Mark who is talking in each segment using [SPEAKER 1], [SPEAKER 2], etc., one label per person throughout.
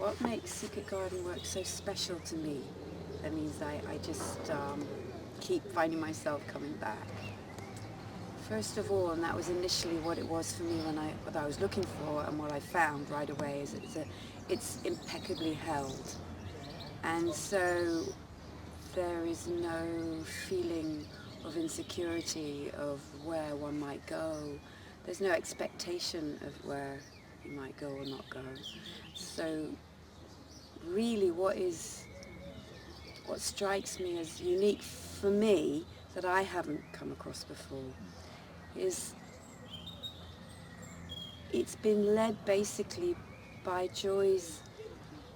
[SPEAKER 1] What makes Secret Garden work so special to me? That means I just keep finding myself coming back. First of all, and that was initially what it was for me what I was looking for, and what I found right away is it's impeccably held. And so there is no feeling of insecurity of where one might go. There's no expectation of where you might go or not go. So really what strikes me as unique for me that I haven't come across before is it's been led basically by Joy's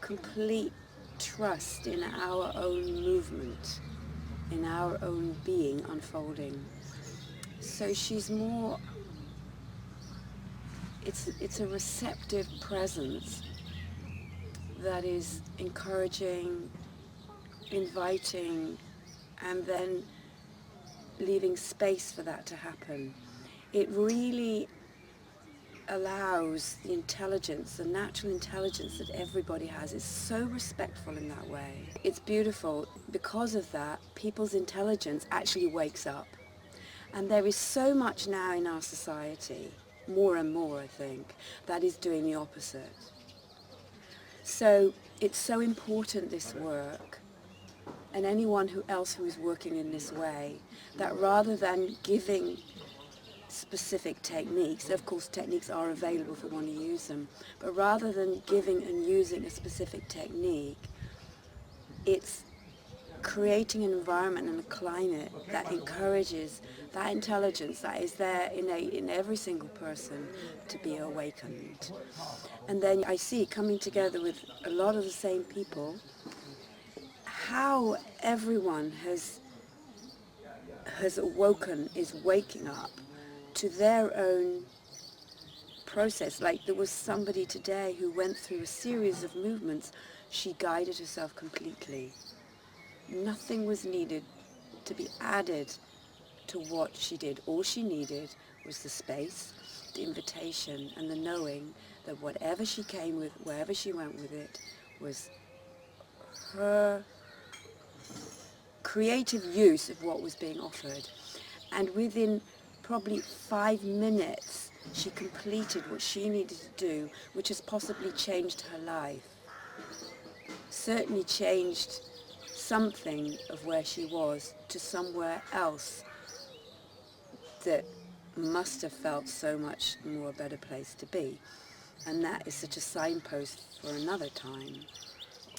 [SPEAKER 1] complete trust in our own movement, in our own being unfolding. So she's more, it's a receptive presence that is encouraging, inviting, and then leaving space for that to happen. It really allows the intelligence, the natural intelligence that everybody has. It's so respectful in that way. It's beautiful. Because of that, people's intelligence actually wakes up. And there is so much now in our society, more and more I think, that is doing the opposite. So it's so important, this work, and anyone else who is working in this way, that rather than giving specific techniques, of course techniques are available if we want to use them, but rather than giving and using a specific technique, it's creating an environment and a climate that encourages that intelligence that is there innate in every single person to be awakened. And then I see coming together with a lot of the same people, how everyone has awoken, is waking up to their own process. Like there was somebody today who went through a series of movements. She guided herself completely. Nothing was needed to be added to what she did. All she needed was the space, the invitation, and the knowing that whatever she came with, wherever she went with it, was her creative use of what was being offered. And within probably 5 minutes, she completed what she needed to do, which has possibly changed her life. Certainly changed something of where she was to somewhere else that must have felt so much more a better place to be. And that is such a signpost for another time.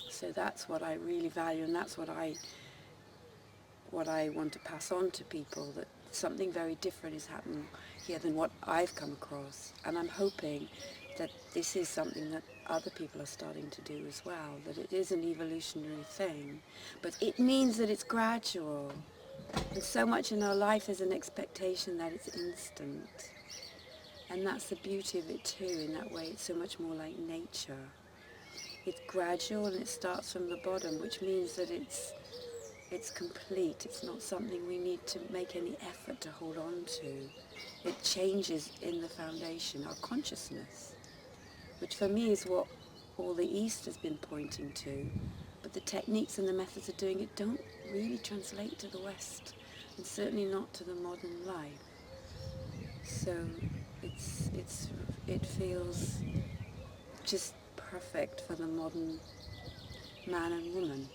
[SPEAKER 1] So that's what I really value, and that's what I want to pass on to people, that something very different is happening here than what I've come across. And I'm hoping that this is something that other people are starting to do as well, that it is an evolutionary thing. But it means that it's gradual. And so much in our life is an expectation that it's instant. And that's the beauty of it too. In that way, it's so much more like nature. It's gradual and it starts from the bottom, which means that it's complete. It's not something we need to make any effort to hold on to. It changes in the foundation, our consciousness, which for me is what all the East has been pointing to. But the techniques and the methods of doing it don't really translate to the West, and certainly not to the modern life. So it feels just perfect for the modern man and woman.